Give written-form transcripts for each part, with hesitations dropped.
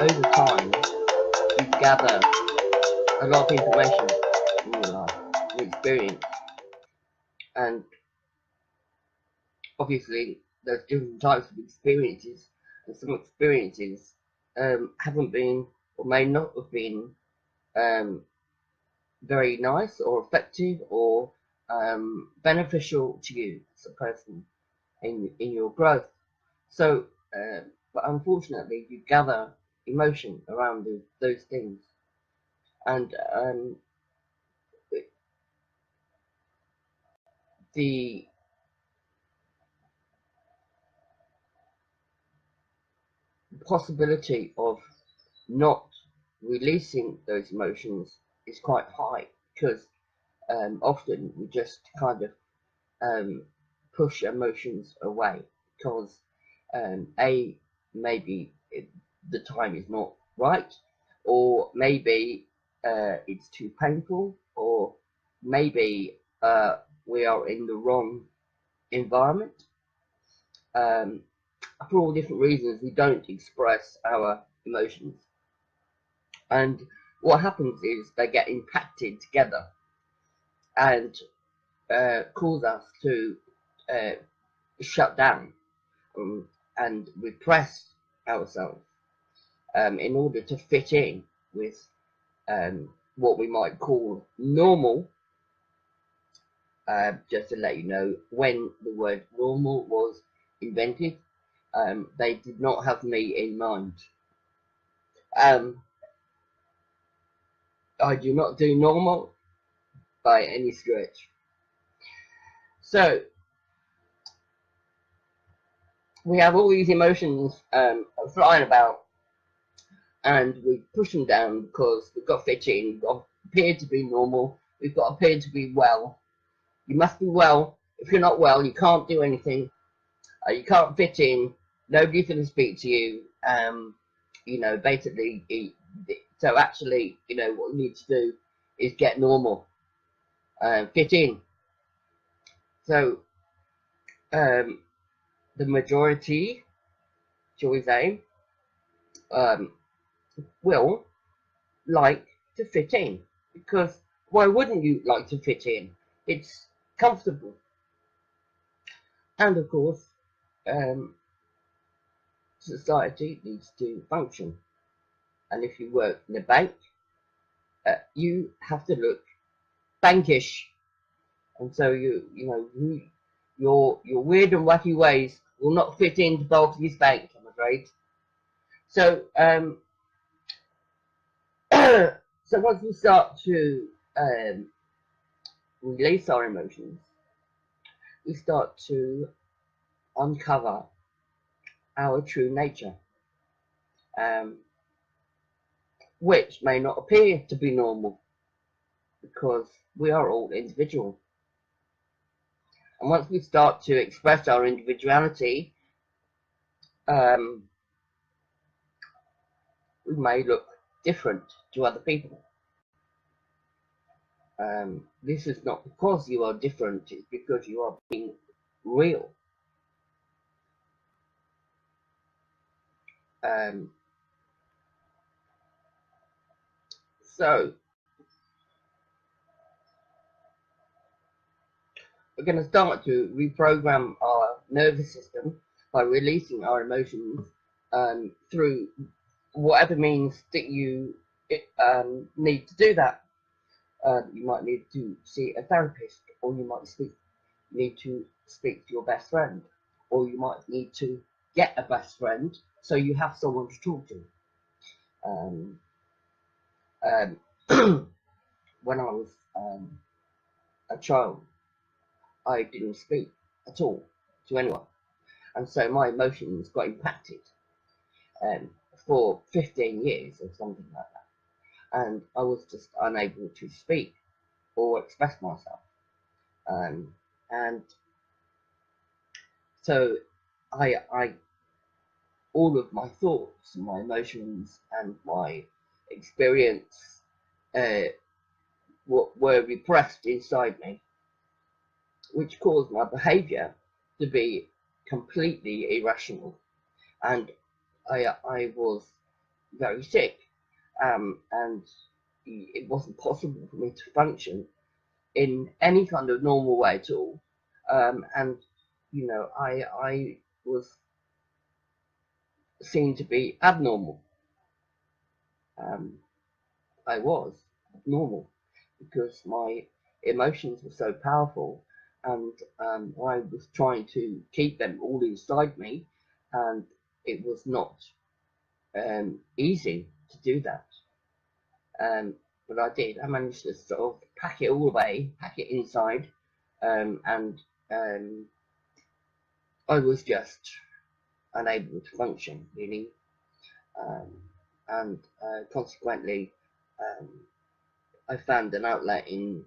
over time, you gather a lot of information in your life, your experience, and obviously there's different types of experiences, and some experiences haven't been or may not have been um, very nice or effective or beneficial to you as a person in your growth. So, but unfortunately, you gather emotion around those things, and the possibility of not releasing those emotions is quite high, because often we just kind of push emotions away because maybe the time is not right, or maybe it's too painful, or maybe we are in the wrong environment. For all different reasons, we don't express our emotions, and what happens is they get impacted together and cause us to uh, shut down and repress ourselves in order to fit in with what we might call normal. Just to let you know, when the word normal was invented, they did not have me in mind. I do not do normal by any stretch. So we have all these emotions flying about, and we push them down because we've got to fit in, we've got to appear to be normal, we've got to appear to be well. You must be well. If you're not well, you can't do anything. You can't fit in. Nobody's going to speak to you. Basically, so actually, what you need to do is get normal, fit in. So, the majority, shall we say, will like to fit in, because why wouldn't you like to fit in? It's comfortable. And of course, society needs to function. And if you work in a bank, you have to look bankish. And so your weird and wacky ways will not fit into Barclays Bank, I'm afraid. So so once we start to release our emotions, we start to uncover our true nature, which may not appear to be normal, because we are all individual. And once we start to express our individuality, we may look different to other people. This is not because you are different, it's because you are being real. So we're going to start to reprogram our nervous system by releasing our emotions through whatever means that you need to do that. You might need to see a therapist, or you might need to speak to your best friend, or you might need to get a best friend so you have someone to talk to. When I was a child, I didn't speak at all to anyone, and so my emotions got impacted for 15 years or something like that, and I was just unable to speak or express myself, and so I all of my thoughts, my emotions, and my experience were repressed inside me, which caused my behaviour to be completely irrational, and I was very sick, and it wasn't possible for me to function in any kind of normal way at all. And you know, I was seen to be abnormal. Um, I was abnormal because my emotions were so powerful, and I was trying to keep them all inside me, and it was not easy to do that. But I did. I managed to sort of pack it all away, pack it inside, and I was just unable to function really, um, and consequently, um, I found an outlet in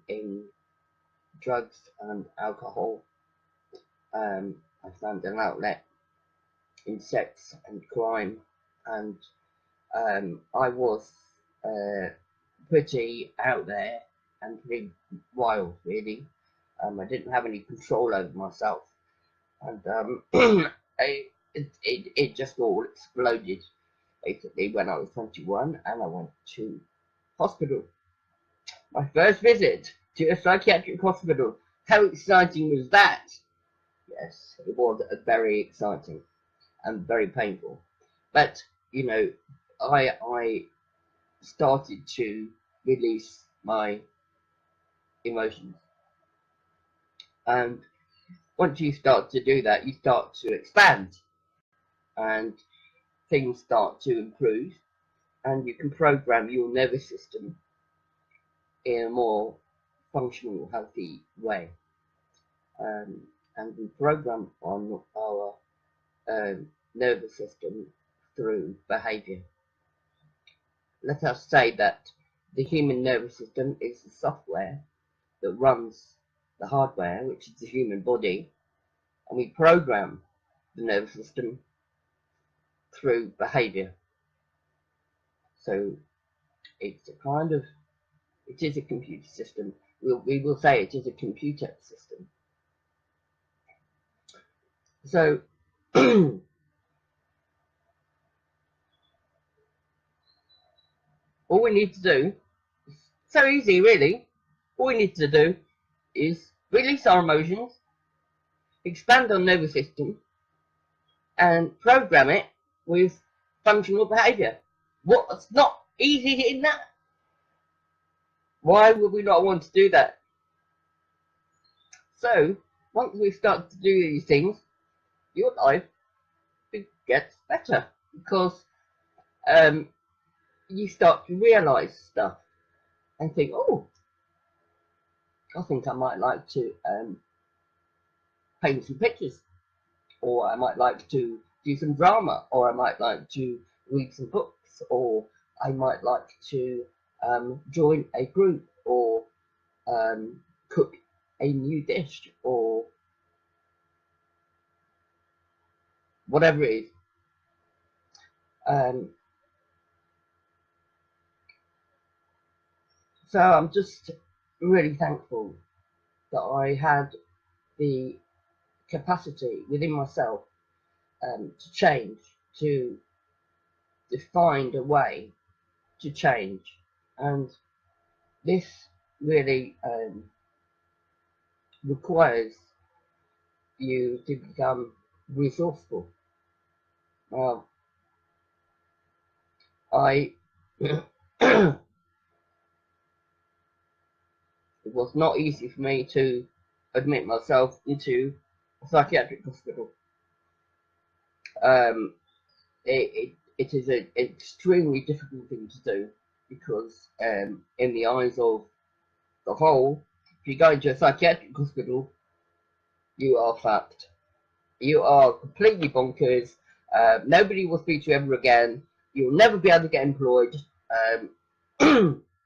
drugs and alcohol. I found an outlet in sex and crime, and I was uh, pretty out there and pretty wild, really. I didn't have any control over myself, and it just all exploded basically when I was 21, and I went to hospital. My first visit to a psychiatric hospital. How exciting was that? Yes, it was very exciting and very painful. But you know, I started to release my emotions, and once you start to do that, you start to expand, and things start to improve, and you can program your nervous system in a more functional, healthy way. Um, and we program on our nervous system through behavior. Let us say that the human nervous system is the software that runs the hardware, which is the human body, and we program the nervous system through behavior. So it's a kind of, it is a computer system. We will say it is a computer system. So all we need to do, so easy really, all we need to do is release our emotions, expand our nervous system, and program it with functional behavior. What's not easy in that? Why would we not want to do that? So, once we start to do these things, your life gets better because you start to realize stuff and think, oh, I think I might like to paint some pictures, or I might like to do some drama, or I might like to read some books, or I might like to join a group, or cook a new dish, or whatever it is. So I'm just really thankful that I had the capacity within myself to change, to find a way to change, and this really requires you to become resourceful. Now, I it was not easy for me to admit myself into a psychiatric hospital. Um, it is an extremely difficult thing to do because, in the eyes of the whole, if you go into a psychiatric hospital, you are fucked. You are completely bonkers. Nobody will speak to you ever again. You'll never be able to get employed.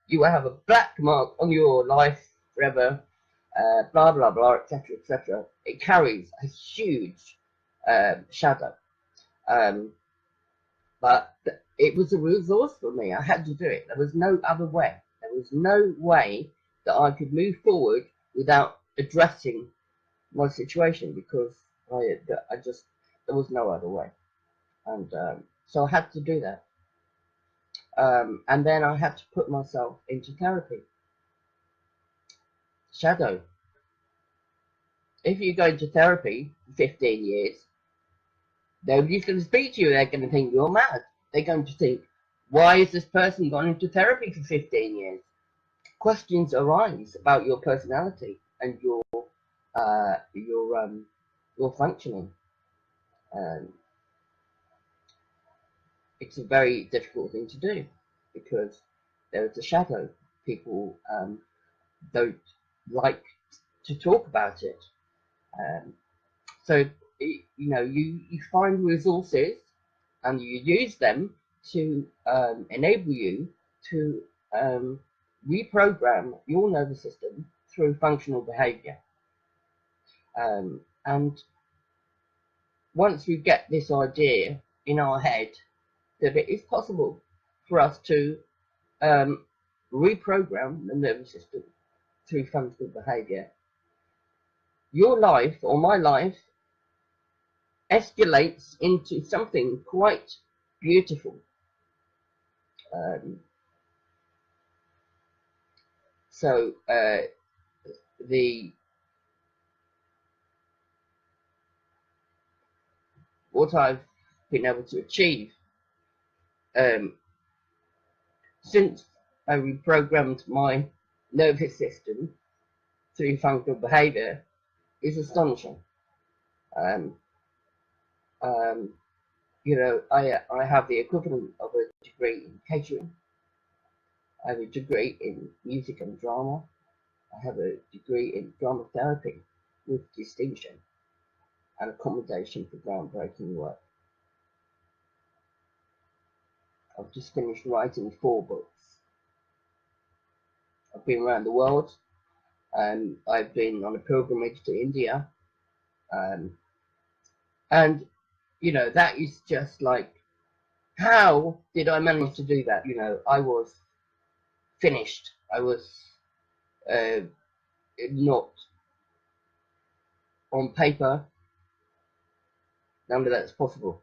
You will have a black mark on your life forever. Blah blah blah, etc. etc. It carries a huge shadow. Um, but it was a resource for me. I had to do it. There was no other way. There was no way that I could move forward without addressing my situation because I just there was no other way, and so I had to do that. And then I had to put myself into therapy. Shadow. If you go into therapy for 15 years, nobody's going to speak to you. They're going to think you're mad. They're going to think, why is this person gone into therapy for 15 years? Questions arise about your personality and your functioning. It's a very difficult thing to do because there is a shadow. People don't like to talk about it. So you find resources and you use them to enable you to reprogram your nervous system through functional behavior. And once we get this idea in our head that it is possible for us to reprogram the nervous system through functional behavior, your life or my life escalates into something quite beautiful. So what I've been able to achieve since I reprogrammed my nervous system through functional behavior is astonishing. I have the equivalent of a degree in catering. I have a degree in music and drama. I have a degree in drama therapy with distinction and accommodation for groundbreaking work. I've just finished writing 4 books. I've been around the world. I've been on a pilgrimage to India. And, that is just like, how did I manage to do that? I was finished. I was not on paper. None of that's possible.